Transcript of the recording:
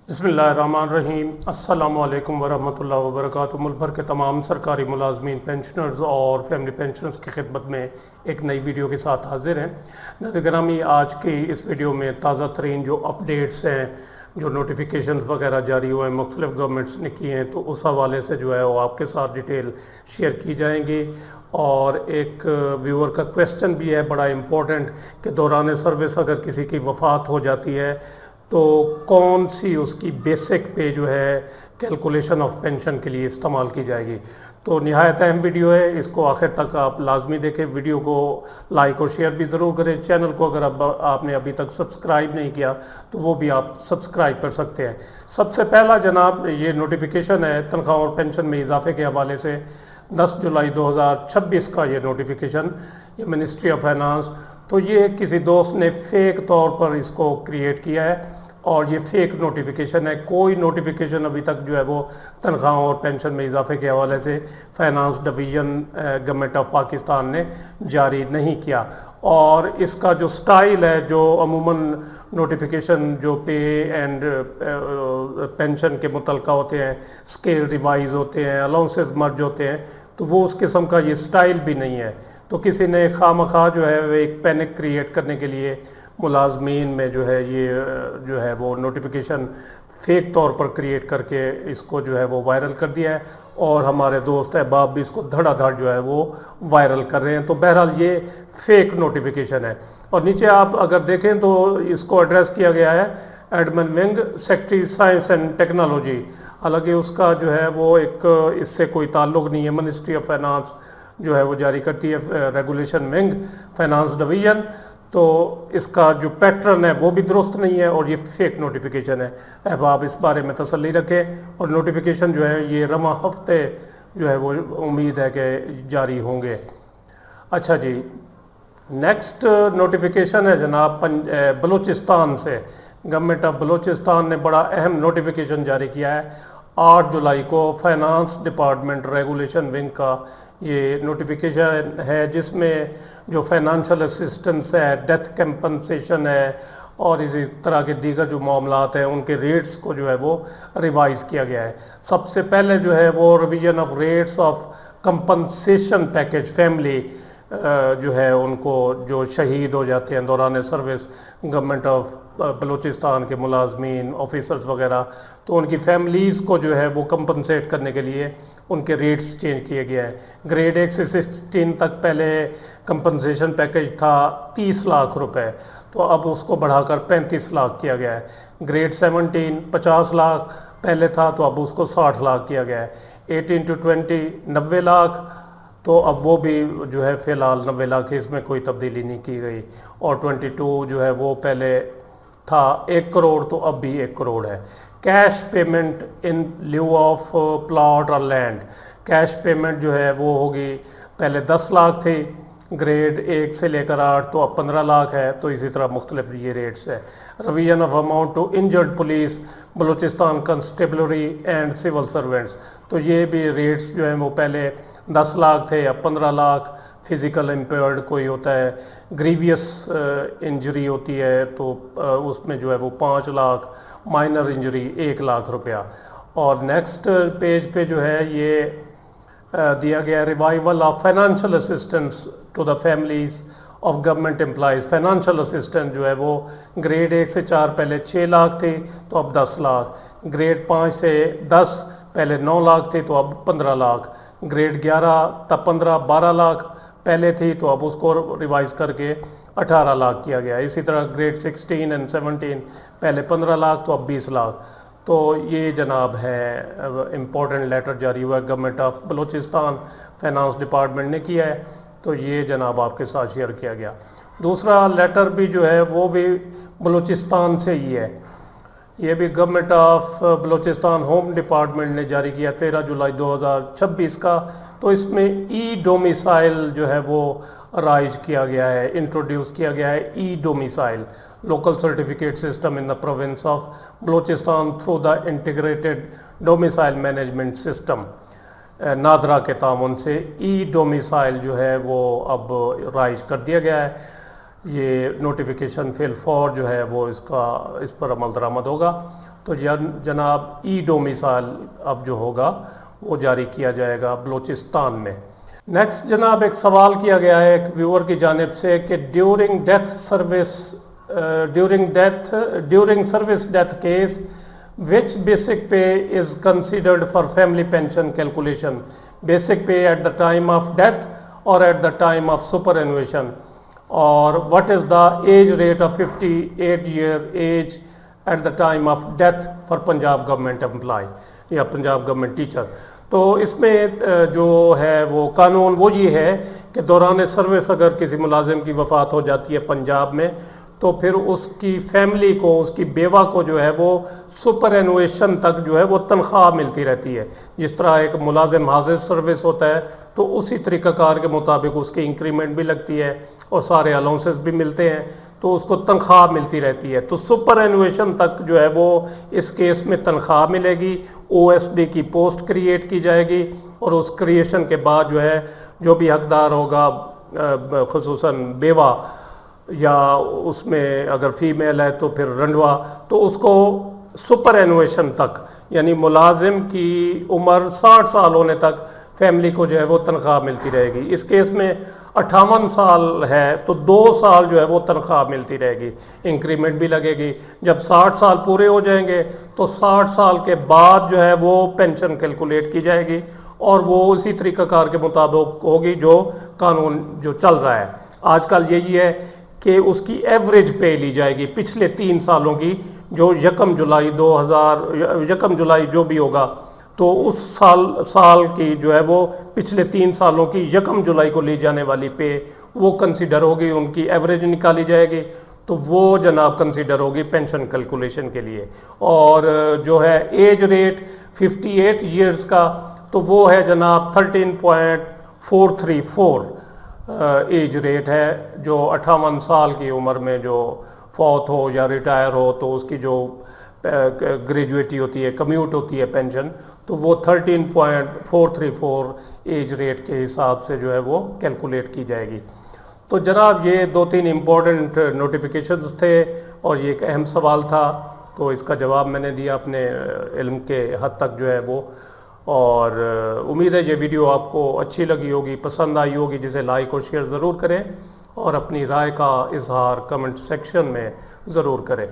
बिस्मिल्लाहिर्रहमानिर्रहीम। अस्सलामुअलैकुम वरहमतुल्लाहि वबरकातुहू। मुल्क भर के तमाम सरकारी मुलाजमीन, पेंशनर्स और फैमिली पेंशनर्स की खिदमत में एक नई वीडियो के साथ हाजिर हैं। नाज़रीन गिरामी, आज की इस वीडियो में ताज़ा तरीन जो अपडेट्स हैं, जो नोटिफिकेशन वगैरह जारी हुए हैं, मुख्तलिफ गवर्नमेंट्स ने किए हैं, तो उस हवाले से जो है वो आपके साथ डिटेल शेयर की जाएंगी। और एक व्यूअर का क्वेश्चन भी है बड़ा इम्पोर्टेंट कि दौरान सर्विस अगर किसी की वफ़ात हो जाती है तो कौन सी उसकी बेसिक पे जो है कैलकुलेशन ऑफ पेंशन के लिए इस्तेमाल की जाएगी। तो निहायत अहम वीडियो है, इसको आखिर तक आप लाजमी देखें। वीडियो को लाइक और शेयर भी ज़रूर करें। चैनल को अगर आपने अभी तक सब्सक्राइब नहीं किया तो वो भी आप सब्सक्राइब कर सकते हैं। सबसे पहला जनाब ये नोटिफिकेशन है तनख्वाह और पेंशन में इजाफे के हवाले से। 10 जुलाई 2026 का ये नोटिफिकेशन, ये मिनिस्ट्री ऑफ फाइनेंस। तो ये किसी दोस्त ने फेक तौर पर इसको क्रिएट किया है और ये फेक नोटिफिकेशन है। कोई नोटिफिकेशन अभी तक जो है वो तनख्वाह और पेंशन में इजाफे के हवाले से finance division government of Pakistan ने जारी नहीं किया। और इसका जो स्टाइल है, जो अमूमन नोटिफिकेशन जो पे एंड पेंशन के मुतलका होते हैं, स्केल रिवाइज होते हैं, अलाउंसेस मर्ज होते हैं, तो वो उस किस्म का ये स्टाइल भी नहीं है। तो किसी ने खामखा जो है वो एक पैनिक क्रिएट करने के लिए मुलाजमीन में जो है ये जो है वो नोटिफिकेशन फेक तौर पर क्रिएट करके इसको जो है वो वायरल कर दिया है। और हमारे दोस्त अहबाब भी इसको धड़ाधड़ जो है वो वायरल कर रहे हैं। तो बहरहाल ये फेक नोटिफिकेशन है। और नीचे आप अगर देखें तो इसको एड्रेस किया गया है admin wing, secretary science and technology. हालांकि उसका जो है वो एक इससे कोई ताल्लुक नहीं है। मिनिस्ट्री ऑफ फाइनेंस जो है वो जारी करती है रेगुलेशन विंग, फाइनेंस डिवीजन। तो इसका जो पैटर्न है वो भी दुरुस्त नहीं है और ये फेक नोटिफिकेशन है। अब आप इस बारे में तसल्ली रखें। और नोटिफिकेशन जो है ये रमा हफ्ते जो है वो उम्मीद है कि जारी होंगे। अच्छा जी, नेक्स्ट नोटिफिकेशन है जनाब बलूचिस्तान से। गवर्नमेंट ऑफ बलूचिस्तान ने बड़ा अहम नोटिफिकेशन जारी किया है 8 जुलाई को। फाइनेंस डिपार्टमेंट रेगुलेशन विंग का ये नोटिफिकेशन है, जिसमें जो फाइनेंशियल असिस्टेंस है, डेथ कंपनसेशन है और इसी तरह के दीगर जो मामलात हैं उनके रेट्स को जो है वो रिवाइज किया गया है। सबसे पहले जो है वो revision of rates of compensation package family जो है उनको जो शहीद हो जाते हैं दौरान सर्विस, गवर्नमेंट ऑफ बलूचिस्तान के मुलाजमीन, ऑफिसर्स वगैरह, तो उनकी फैमिलीज़ को जो है वो कंपनसेट करने के लिए उनके रेट्स चेंज किए गए हैं। ग्रेड 1 से 16 तक पहले कंपनसेशन पैकेज था 30 लाख रुपए, तो अब उसको बढ़ाकर 35 लाख किया गया है। ग्रेड 17 50 लाख पहले था, तो अब उसको 60 लाख किया गया है। 18 to 20 90 लाख, तो अब वो भी जो है फ़िलहाल 90 लाख, इसमें कोई तब्दीली नहीं की गई। और 22 जो है वो पहले था 1 करोड़, तो अब भी 1 करोड़ है। Cash payment in lieu of plot और लैंड, कैश पेमेंट जो है वो होगी, पहले 10 लाख थी ग्रेड 1 से लेकर 8, तो अब 15 लाख है। तो इसी तरह मुख्तलिफ ये रेट्स है। Revision of amount to injured police, Balochistan constabulary and civil servants, तो ये भी रेट्स जो है वो पहले 10 लाख थे, अब 15 लाख। फिजिकल इम्पेयर्ड कोई होता है, ग्रीवियस इंजरी होती है, तो उसमें जो है वो 5 लाख, माइनर इंजरी 1 लाख रुपया। और नेक्स्ट पेज पे जो है ये दिया गया revival of financial assistance to the families of government employees. Financial assistance जो है वो ग्रेड 1 से 4 पहले 6 लाख थी, तो अब 10 लाख। ग्रेड 5 से 10 पहले 9 लाख थी, तो अब 15 लाख। ग्रेड 11 तब 12 लाख पहले थी, तो अब उसको रिवाइज करके 18 लाख किया गया। इसी तरह ग्रेड 16 एंड 17 पहले 15 लाख, तो अब 20 लाख। तो ये जनाब है इम्पोर्टेंट लेटर जारी हुआ है government of Balochistan, finance department ने किया है। तो ये जनाब आपके साथ शेयर किया गया। दूसरा लेटर भी जो है वो भी बलूचिस्तान से ही है। ये भी government of Balochistan home department ने जारी किया 13 जुलाई 2026 का। तो इसमें ई डोमिसाइल जो है वो राइज किया गया है, इंट्रोड्यूस किया गया है E domicile, local certificate system in the province of Balochistan through the integrated domicile management system. NADRA के तामुन से ई डोमिसाइल जो है वो अब राइज कर दिया गया है। ये नोटिफिकेशन फिल फॉर जो है वो इस पर अमल दरामद होगा। तो जनाब ई डोमिसाइल अब जो होगा वो जारी किया जाएगा बलूचिस्तान में। नेक्स्ट जनाब एक सवाल किया गया है एक व्यूअर की जानिब से कि during service death case which basic pay is considered for family pension calculation, basic pay at the time of death or at the time of superannuation, or what is the age rate of 58-year age at the time of death for Punjab government employee या Punjab government teacher. तो इसमें जो है वो कानून वो ये है कि दौरान सर्विस अगर किसी मुलाजिम की वफात हो जाती है पंजाब में तो फिर उसकी फैमिली को, उसकी बेवा को जो है वो सुपर एनुएशन तक जो है वो तनख्वाह मिलती रहती है। जिस तरह एक मुलाजिम हाजिर सर्विस होता है तो उसी तरीक़ाकार के मुताबिक उसकी इंक्रीमेंट भी लगती है और सारे अलाउंसेस भी मिलते हैं, तो उसको तनख्वाह मिलती रहती है। तो सुपर एनुएशन तक जो है वो इस केस में तनख्वाह मिलेगी, OSD की पोस्ट क्रिएट की जाएगी और उस क्रिएशन के बाद जो है जो भी हकदार होगा, खुसूसन बेवा या उसमें अगर फीमेल है तो फिर रंडवा, तो उसको सुपर एनुएशन तक यानी मुलाजिम की उम्र 60 साल होने तक फैमिली को जो है वो तनख्वाह मिलती रहेगी। इस केस में 58 साल है तो 2 साल जो है वो तनख्वाह मिलती रहेगी, इंक्रीमेंट भी लगेगी। जब 60 साल पूरे हो जाएंगे तो 60 साल के बाद जो है वो पेंशन कैलकुलेट की जाएगी और वो उसी तरीक़ाकार के मुताबिक होगी जो कानून जो चल रहा है आजकल। यही है कि उसकी एवरेज पे ली जाएगी पिछले 3 सालों की, जो 1 जुलाई जो भी होगा तो उस साल की जो है वो पिछले 3 सालों की 1 जुलाई को ली जाने वाली पे वो कंसीडर होगी, उनकी एवरेज निकाली जाएगी तो वो जनाब कंसीडर होगी पेंशन कैलकुलेशन के लिए। और जो है एज रेट 58 ईयर्स का तो वो है जनाब 13.434 एज रेट है। जो 58 साल की उम्र में जो फौत हो या रिटायर हो तो उसकी जो ग्रेजुएटी होती है, कम्यूट होती है पेंशन, तो वो 13.434 एज रेट के हिसाब से जो है वो कैलकुलेट की जाएगी। तो जनाब ये 2-3 इम्पोर्टेंट नोटिफिकेशंस थे और ये एक अहम सवाल था, तो इसका जवाब मैंने दिया अपने इल्म के हद तक जो है वो। और उम्मीद है ये वीडियो आपको अच्छी लगी होगी, पसंद आई होगी, जिसे लाइक और शेयर ज़रूर करें और अपनी राय का इजहार कमेंट सेक्शन में ज़रूर करें।